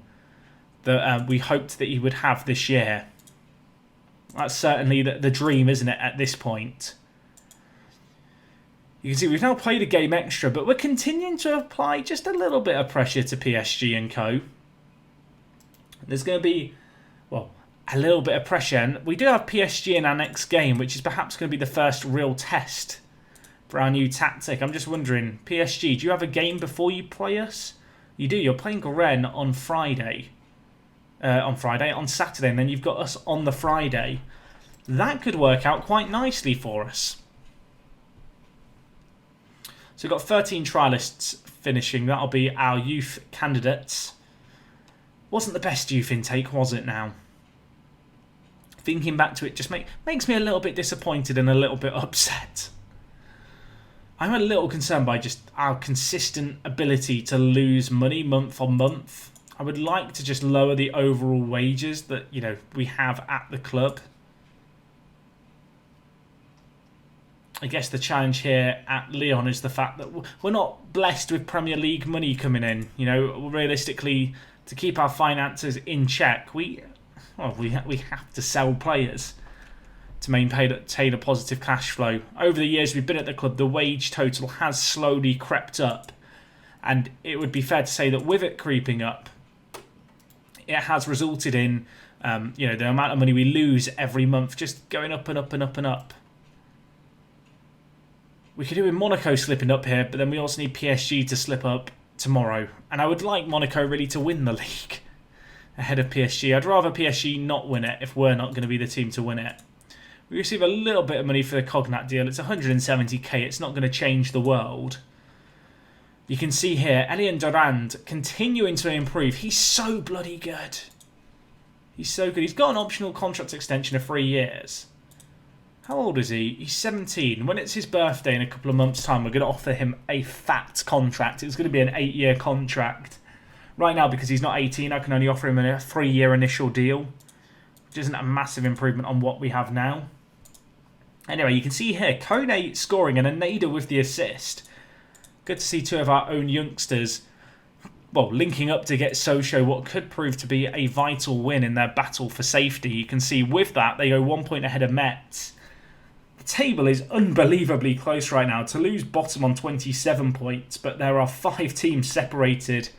that we hoped that he would have this year. That's certainly the dream, isn't it, at this point? You can see we've now played a game extra, but we're continuing to apply just a little bit of pressure to PSG and co. There's going to be, well, a little bit of pressure. And we do have PSG in our next game, which is perhaps going to be the first real test for our new tactic. I'm just wondering, PSG, do you have a game before you play us? You do. You're playing Rennes on Friday. On Saturday, and then you've got us on the Friday. That could work out quite nicely for us. So we've got 13 trialists finishing. That'll be our youth candidates. Wasn't the best youth intake, was it now? Thinking back to it just makes me a little bit disappointed and a little bit upset. I'm a little concerned by just our consistent ability to lose money month on month. I would like to just lower the overall wages that, you know, we have at the club. I guess the challenge here at Lyon is the fact that we're not blessed with Premier League money coming in. You know, realistically, to keep our finances in check, we have to sell players to maintain a positive cash flow. Over the years we've been at the club, the wage total has slowly crept up. And it would be fair to say that with it creeping up, it has resulted in, the amount of money we lose every month just going up and up and up and up. We could do with Monaco slipping up here, but then we also need PSG to slip up tomorrow. And I would like Monaco really to win the league ahead of PSG. I'd rather PSG not win it if we're not going to be the team to win it. We receive a little bit of money for the Cognat deal. It's 170k. It's not going to change the world. You can see here, Lyon Durand continuing to improve. He's so bloody good. He's so good. He's got an optional contract extension of 3 years. How old is he? He's 17. When it's his birthday in a couple of months' time, we're going to offer him a fat contract. It's going to be an 8-year contract. Right now, because he's not 18, I can only offer him a 3-year initial deal, which isn't a massive improvement on what we have now. Anyway, you can see here, Kone scoring and Aneda with the assist. Good to see two of our own youngsters, linking up to get Sochaux what could prove to be a vital win in their battle for safety. You can see with that, they go 1 point ahead of Metz. The table is unbelievably close right now. Toulouse bottom on 27 points, but there are 5 teams separated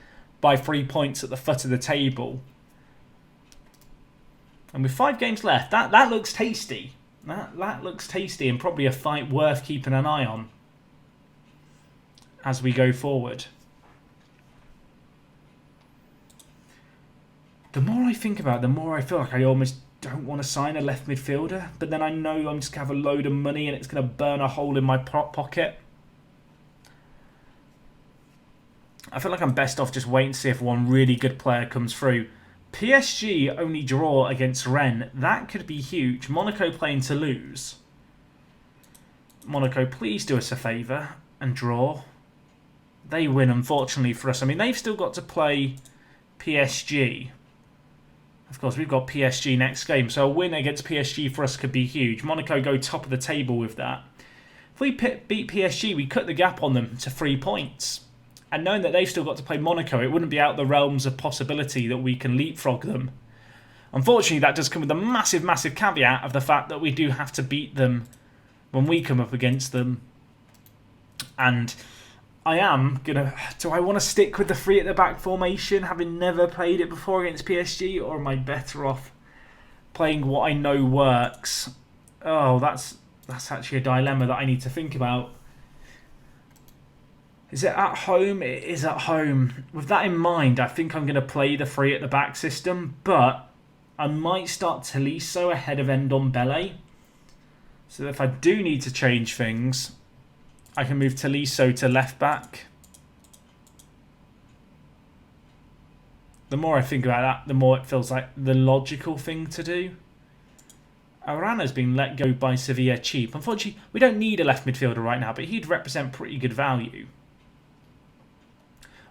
by 3 points at the foot of the table. And with 5 games left, that looks tasty. That looks tasty and probably a fight worth keeping an eye on as we go forward. The more I think about it, the more I feel like I almost don't want to sign a left midfielder. But then I know I'm just going to have a load of money and it's going to burn a hole in my pocket. I feel like I'm best off just waiting to see if one really good player comes through. PSG only draw against Rennes. That could be huge. Monaco playing Toulouse. Monaco, please do us a favour and draw. They win, unfortunately, for us. I mean, they've still got to play PSG. Of course, we've got PSG next game, so a win against PSG for us could be huge. Monaco go top of the table with that. If we beat PSG, we cut the gap on them to 3 points. And knowing that they've still got to play Monaco, it wouldn't be out of the realms of possibility that we can leapfrog them. Unfortunately, that does come with a massive, massive caveat of the fact that we do have to beat them when we come up against them. And I am going to... Do I want to stick with the 3 at the back formation, having never played it before against PSG? Or am I better off playing what I know works? Oh, that's actually a dilemma that I need to think about. Is it at home? It is at home. With that in mind, I think I'm going to play the 3 at the back system, but I might start Tolisso ahead of Ndombele. So that if I do need to change things, I can move Tolisso to left back. The more I think about that, the more it feels like the logical thing to do. Arana's been let go by Sevilla cheap. Unfortunately, we don't need a left midfielder right now, but he'd represent pretty good value.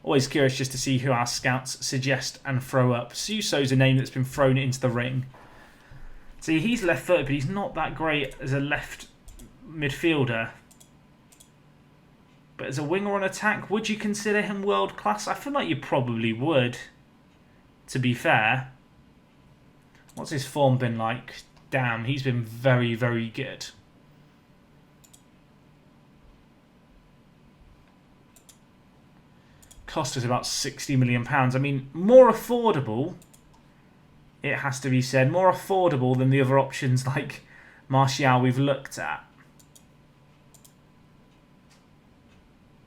Always curious just to see who our scouts suggest and throw up. Suso's a name that's been thrown into the ring. See, he's left-footed, but he's not that great as a left midfielder. But as a winger on attack, would you consider him world-class? I feel like you probably would, to be fair. What's his form been like? Damn, he's been very, very good. Cost us about £60 million. I mean, more affordable, it has to be said. More affordable than the other options like Martial we've looked at.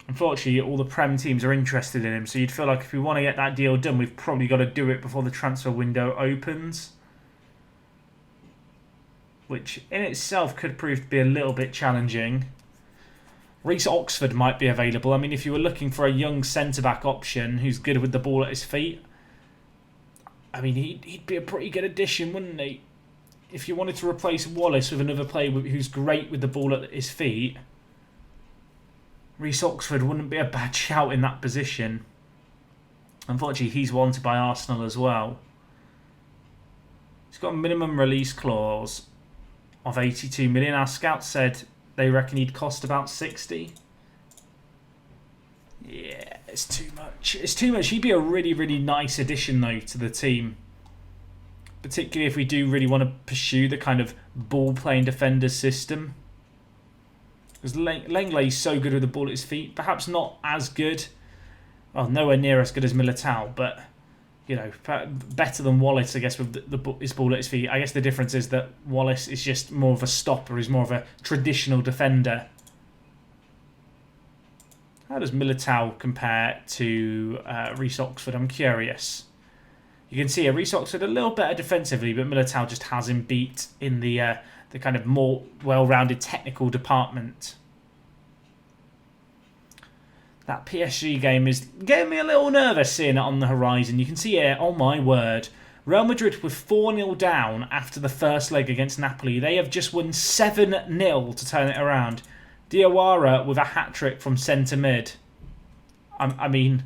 Unfortunately, all the Prem teams are interested in him, so you'd feel like if we want to get that deal done, we've probably got to do it before the transfer window opens. Which in itself could prove to be a little bit challenging. Reece Oxford might be available. I mean, if you were looking for a young centre-back option who's good with the ball at his feet, I mean, he'd be a pretty good addition, wouldn't he? If you wanted to replace Wallace with another player who's great with the ball at his feet, Reece Oxford wouldn't be a bad shout in that position. Unfortunately, he's wanted by Arsenal as well. He's got a minimum release clause of 82 million. Our scouts said they reckon he'd cost about 60. Yeah, it's too much. It's too much. He'd be a really, really nice addition, though, to the team. Particularly if we do really want to pursue the kind of ball-playing defender system. Because Lenglet's so good with the ball at his feet. Perhaps not as good. Well, nowhere near as good as Militao, but you know, better than Wallace, I guess, with his ball at his feet. I guess the difference is that Wallace is just more of a stopper. He's more of a traditional defender. How does Militao compare to Reece Oxford? I'm curious. You can see Reece Oxford a little better defensively, but Militao just has him beat in the kind of more well-rounded technical department. That PSG game is getting me a little nervous seeing it on the horizon. You can see here, oh my word, Real Madrid were 4-0 down after the first leg against Napoli. They have just won 7-0 to turn it around. Diawara with a hat-trick from centre mid. I mean,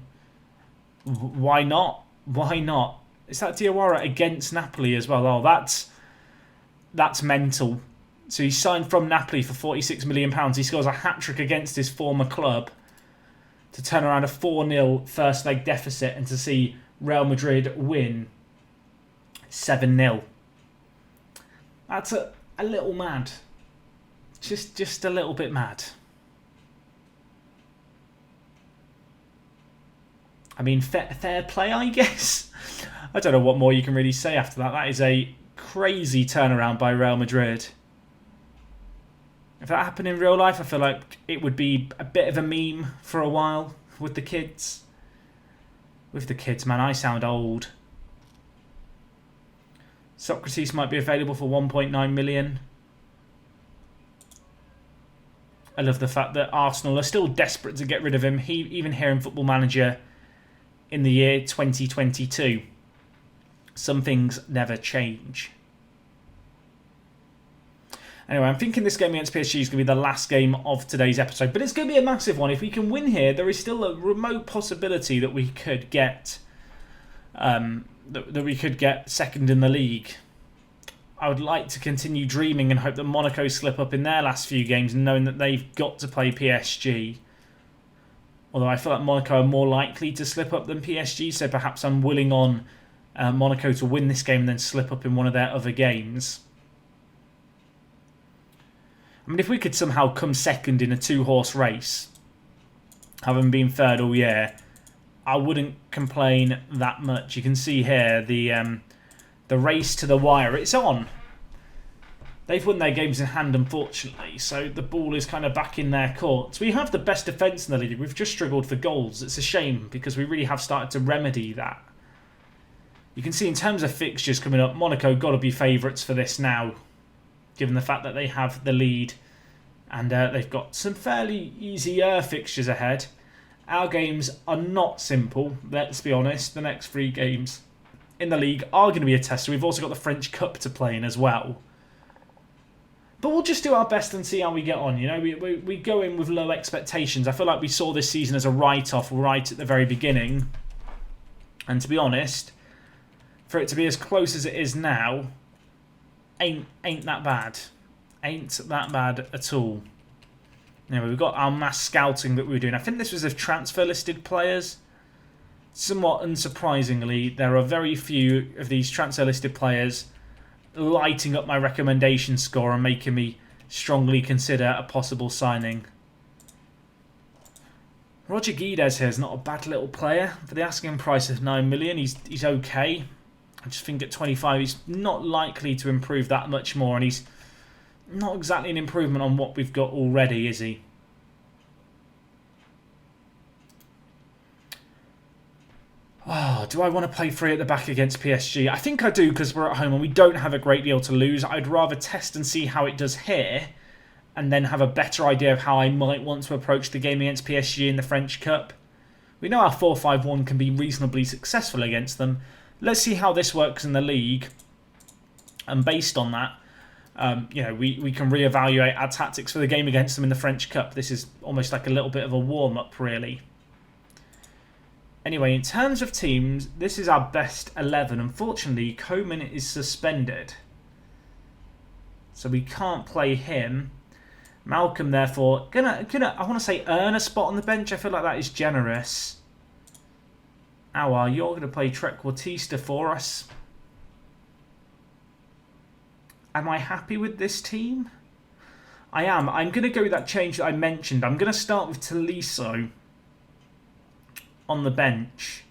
why not? Why not? Is that Diawara against Napoli as well? Oh, that's mental. So he signed from Napoli for £46 million. He scores a hat-trick against his former club to turn around a 4-0 first leg deficit and to see Real Madrid win 7-0. That's a little mad. Just a little bit mad. I mean, fair play, I guess. I don't know what more you can really say after that. That is a crazy turnaround by Real Madrid. If that happened in real life, I feel like it would be a bit of a meme for a while with the kids. With the kids, man, I sound old. Socrates might be available for 1.9 million. I love the fact that Arsenal are still desperate to get rid of him, even here in Football Manager in the year 2022. Some things never change. Anyway, I'm thinking this game against PSG is going to be the last game of today's episode, but it's going to be a massive one. If we can win here, there is still a remote possibility that we could get that we could get second in the league. I would like to continue dreaming and hope that Monaco slip up in their last few games, knowing that they've got to play PSG. Although I feel like Monaco are more likely to slip up than PSG, so perhaps I'm willing on Monaco to win this game and then slip up in one of their other games. I mean, if we could somehow come second in a two-horse race, having been third all year, I wouldn't complain that much. You can see here the race to the wire. It's on. They've won their games in hand, unfortunately, so the ball is kind of back in their court. We have the best defence in the league. We've just struggled for goals. It's a shame because we really have started to remedy that. You can see in terms of fixtures coming up, Monaco got to be favourites for this now, given the fact that they have the lead and they've got some fairly easier fixtures ahead. Our games are not simple, let's be honest. The next 3 games in the league are going to be a test. We've also got the French Cup to play in as well. But we'll just do our best and see how we get on. You know, we go in with low expectations. I feel like we saw this season as a write-off right at the very beginning. And to be honest, for it to be as close as it is now, ain't that bad. Ain't that bad at all. Anyway, we've got our mass scouting that we were doing. I think this was of transfer listed players. Somewhat unsurprisingly, there are very few of these transfer listed players lighting up my recommendation score and making me strongly consider a possible signing. Roger Guedes here is not a bad little player. For the asking price of 9 million, he's okay. I just think at 25 he's not likely to improve that much more, and he's not exactly an improvement on what we've got already, is he? Oh, do I want to play free at the back against PSG? I think I do because we're at home and we don't have a great deal to lose. I'd rather test and see how it does here and then have a better idea of how I might want to approach the game against PSG in the French Cup. We know our 4-5-1 can be reasonably successful against them. Let's see how this works in the league. And based on that, you know, we can reevaluate our tactics for the game against them in the French Cup. This is almost like a little bit of a warm-up, really. Anyway, in terms of teams, this is our best 11. Unfortunately, Coman is suspended, so we can't play him. Malcolm, therefore, gonna I want to say earn a spot on the bench. I feel like that is generous. You're going to play Trequartista for us. Am I happy with this team? I am. I'm going to go with that change that I mentioned. I'm going to start with Tolisso on the bench.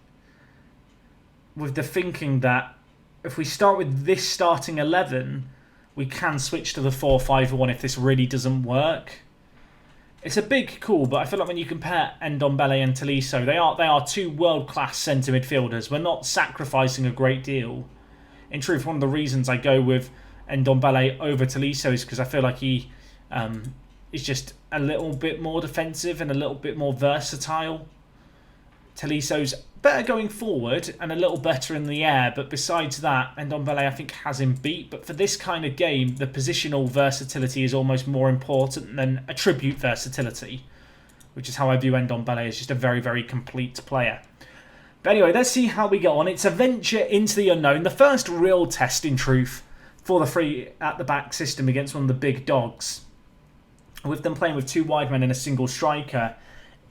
with the thinking that if we start with this starting 11, we can switch to the 4-5-1 if this really doesn't work. It's a big call, but I feel like when you compare Ndombele and Tolisso, they are two world-class centre midfielders. We're not sacrificing a great deal. In truth, one of the reasons I go with Ndombele over Tolisso is because I feel like he is just a little bit more defensive and a little bit more versatile. Tolisso's better going forward and a little better in the air, but besides that, Ndombele I think has him beat. But for this kind of game, the positional versatility is almost more important than attribute versatility, which is how I view Ndombele as just a very, very complete player. But anyway, let's see how we get on. It's a venture into the unknown, the first real test in truth for the three at the back system against one of the big dogs. With them playing with two wide men and a single striker,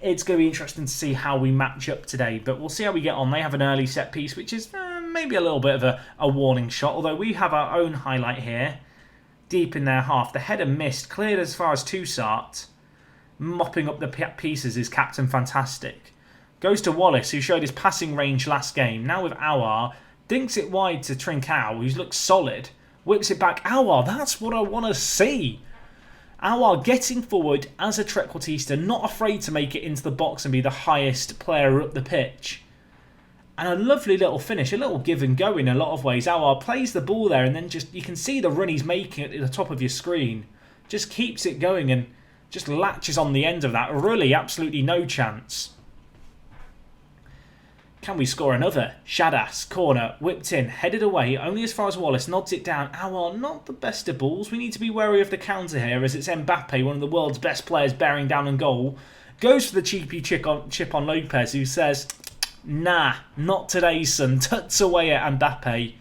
it's going to be interesting to see how we match up today, but we'll see how we get on. They have an early set piece, which is maybe a little bit of a warning shot, although we have our own highlight here. Deep in their half. The header missed, cleared as far as Toussaint. Mopping up the pieces is Captain Fantastic. Goes to Wallace, who showed his passing range last game. Now with Aouar, dinks it wide to Trincao, who looks solid. Whips it back. Aouar, that's what I want to see. Aouar getting forward as a trequartista, not afraid to make it into the box and be the highest player up the pitch. And a lovely little finish, a little give and go in a lot of ways. Aouar plays the ball there and then just, you can see the run he's making at the top of your screen. Just keeps it going and just latches on the end of that. Really, absolutely no chance. Can we score another? Shadas, corner, whipped in, headed away, only as far as Wallace nods it down. Aouar, not the best of balls. We need to be wary of the counter here as it's Mbappe, one of the world's best players, bearing down on goal. Goes for the cheeky chip on Lopez, who says, nah, not today, son. Tuts away at Mbappe.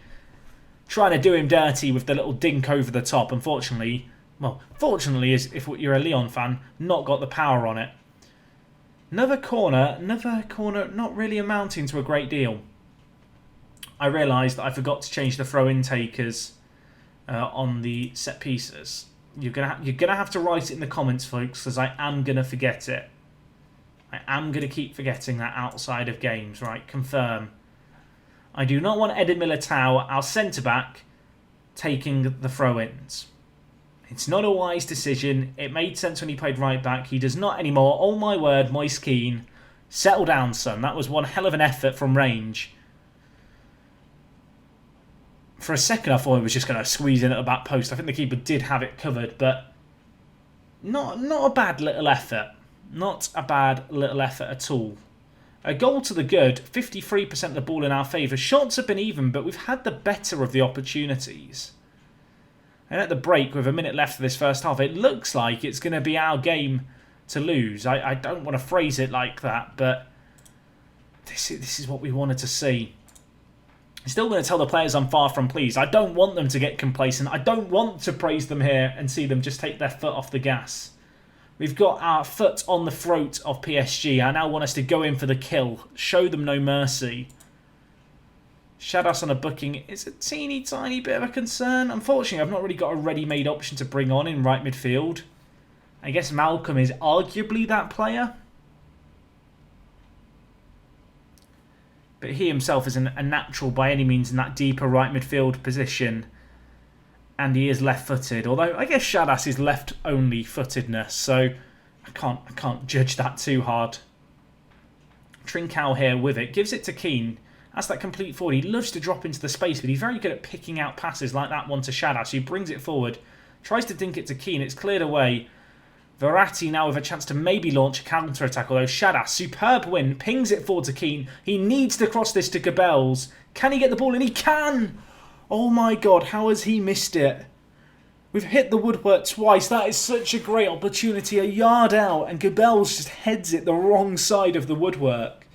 Trying to do him dirty with the little dink over the top. Unfortunately, well, fortunately, if you're a Lyon fan, not got the power on it. Another corner, not really amounting to a great deal. I realised that I forgot to change the throw-in takers on the set pieces. You're gonna have to write it in the comments, folks, because I am gonna forget it. I am gonna keep forgetting that outside of games. Right, confirm. I do not want Eder Militao, our centre back, taking the throw-ins. It's not a wise decision. It made sense when he played right back. He does not anymore. Oh my word, Moise Keane. Settle down, son. That was one hell of an effort from range. For a second, I thought he was just going to squeeze in at the back post. I think the keeper did have it covered, but not a bad little effort. Not a bad little effort at all. A goal to the good. 53% of the ball in our favour. Shots have been even, but we've had the better of the opportunities. And at the break, with a minute left of this first half, it looks like it's going to be our game to lose. I don't want to phrase it like that, but this is what we wanted to see. I'm still going to tell the players I'm far from pleased. I don't want them to get complacent. I don't want to praise them here and see them just take their foot off the gas. We've got our foot on the throat of PSG. I now want us to go in for the kill. Show them no mercy. Shadas on a booking is a teeny tiny bit of a concern. Unfortunately, I've not really got a ready-made option to bring on in right midfield. I guess Malcolm is arguably that player. But he himself isn't a natural by any means in that deeper right midfield position. And he is left-footed. Although, I guess Shadas is left-only footedness. So, I can't judge that too hard. Trincao here with it. Gives it to Keane. That's that complete forward. He loves to drop into the space, but he's very good at picking out passes like that one to Shadas, who brings it forward. Tries to dink it to Keane. It's cleared away. Verratti now with a chance to maybe launch a counter-attack, although Shadas, superb win, pings it forward to Keane. He needs to cross this to Goebbels. Can he get the ball? And he can! Oh my god, how has he missed it? We've hit the woodwork twice. That is such a great opportunity. A yard out, and Goebbels just heads it the wrong side of the woodwork.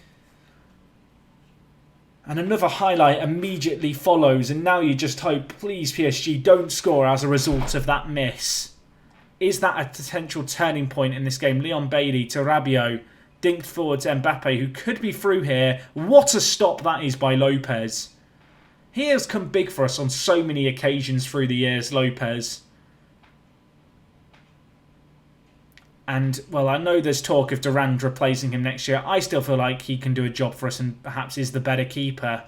And another highlight immediately follows, and now you just hope, please PSG, don't score as a result of that miss. Is that a potential turning point in this game? Leon Bailey to Rabiot, dinked forward to Mbappe, who could be through here. What a stop that is by Lopez. He has come big for us on so many occasions through the years, Lopez. And, well, I know there's talk of Durand replacing him next year. I still feel like he can do a job for us and perhaps is the better keeper.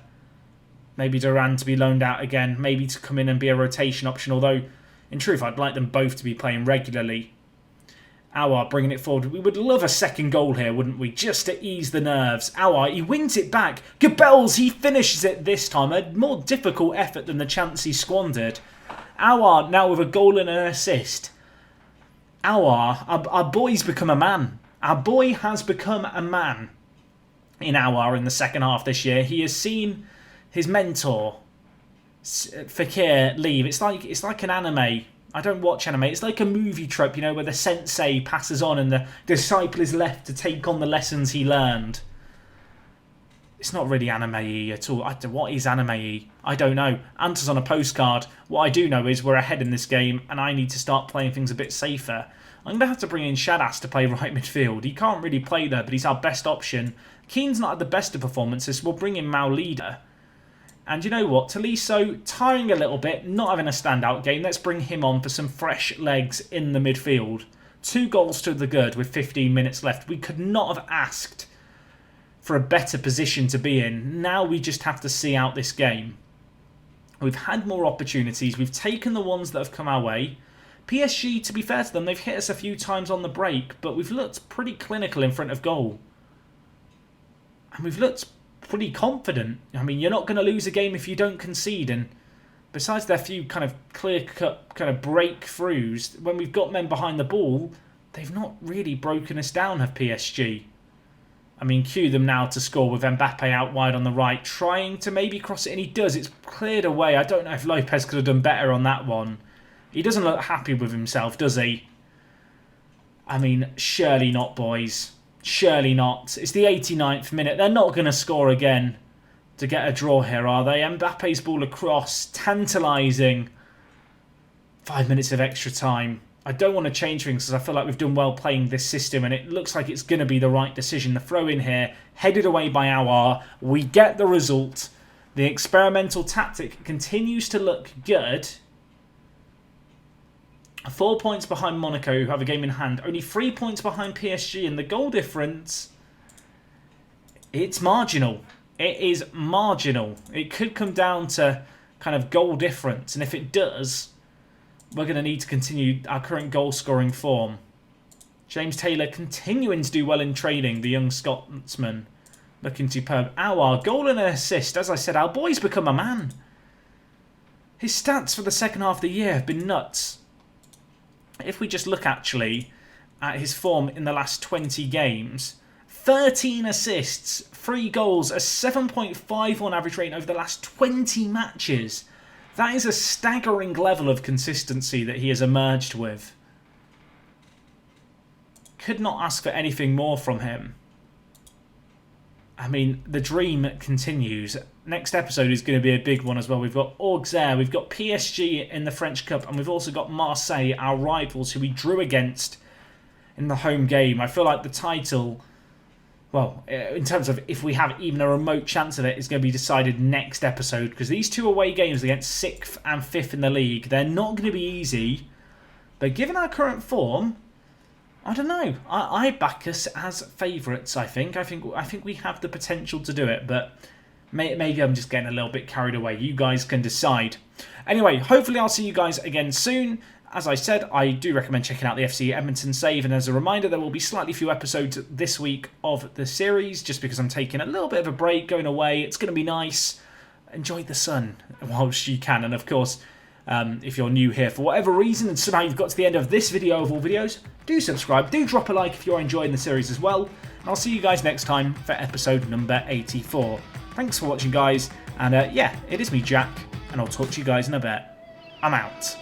Maybe Duran to be loaned out again. Maybe to come in and be a rotation option. Although, in truth, I'd like them both to be playing regularly. Aouar bringing it forward. We would love a second goal here, wouldn't we? Just to ease the nerves. Aouar, he wins it back. Gebels, he finishes it this time. A more difficult effort than the chance he squandered. Aouar now with a goal and an assist. Aouar, our boy's become a man. Our boy has become a man in Aouar in the second half this year. He has seen his mentor, Fakir, leave. It's like an anime. I don't watch anime. It's like a movie trope, you know, where the sensei passes on and the disciple is left to take on the lessons he learned. It's not really anime-y at all. What is anime-y? I don't know. Answers on a postcard. What I do know is we're ahead in this game and I need to start playing things a bit safer. I'm going to have to bring in Shadas to play right midfield. He can't really play there, but he's our best option. Keane's not had the best of performances, so we'll bring in Maulida. And you know what? Tolisso, tiring a little bit, not having a standout game. Let's bring him on for some fresh legs in the midfield. 2 goals to the good with 15 minutes left. We could not have asked for a better position to be in. Now we just have to see out this game. We've had more opportunities. We've taken the ones that have come our way. PSG, to be fair to them, they've hit us a few times on the break, but we've looked pretty clinical in front of goal. And we've looked pretty confident. I mean, you're not going to lose a game if you don't concede, and besides their few kind of clear-cut kind of breakthroughs, when we've got men behind the ball, they've not really broken us down, have PSG. I mean, cue them now to score with Mbappe out wide on the right, trying to maybe cross it, and he does. It's cleared away. I don't know if Lopez could have done better on that one. He doesn't look happy with himself, does he? I mean, surely not, boys. Surely not. It's the 89th minute. They're not going to score again to get a draw here, are they? Mbappe's ball across. Tantalising. 5 minutes of extra time. I don't want to change things because I feel like we've done well playing this system and it looks like it's going to be the right decision. The throw in here, headed away by Aouar. We get the result. The experimental tactic continues to look good. 4 points behind Monaco, who have a game in hand. Only 3 points behind PSG, and the goal difference, it's marginal. It is marginal. It could come down to kind of goal difference, and if it does, we're going to need to continue our current goal-scoring form. James Taylor continuing to do well in training, the young Scotsman. Looking superb. Aouar, goal and an assist. As I said, our boy's become a man. His stats for the second half of the year have been nuts. If we just look actually at his form in the last 20 games, 13 assists, 3 goals, a 7.5 on average rating over the last 20 matches. That is a staggering level of consistency that he has emerged with. Could not ask for anything more from him. I mean, the dream continues. Next episode is going to be a big one as well. We've got Auxerre, we've got PSG in the French Cup, and we've also got Marseille, our rivals, who we drew against in the home game. I feel like the title, well, in terms of if we have even a remote chance of it, is going to be decided next episode, because these 2 away games against 6th and 5th in the league, they're not going to be easy. But given our current form, I don't know. I back us as favourites, I think. I think we have the potential to do it, but maybe I'm just getting a little bit carried away. You guys can decide. Anyway, hopefully I'll see you guys again soon. As I said, I do recommend checking out the FC Edmonton save, and as a reminder, there will be slightly few episodes this week of the series, just because I'm taking a little bit of a break, going away. It's going to be nice. Enjoy the sun whilst you can, and of course, if you're new here for whatever reason and somehow you've got to the end of this video of all videos, do subscribe, do drop a like if you're enjoying the series as well, and I'll see you guys next time for episode number 84. Thanks for watching, guys, and yeah, it is me, Jack, and I'll talk to you guys in a bit. I'm out.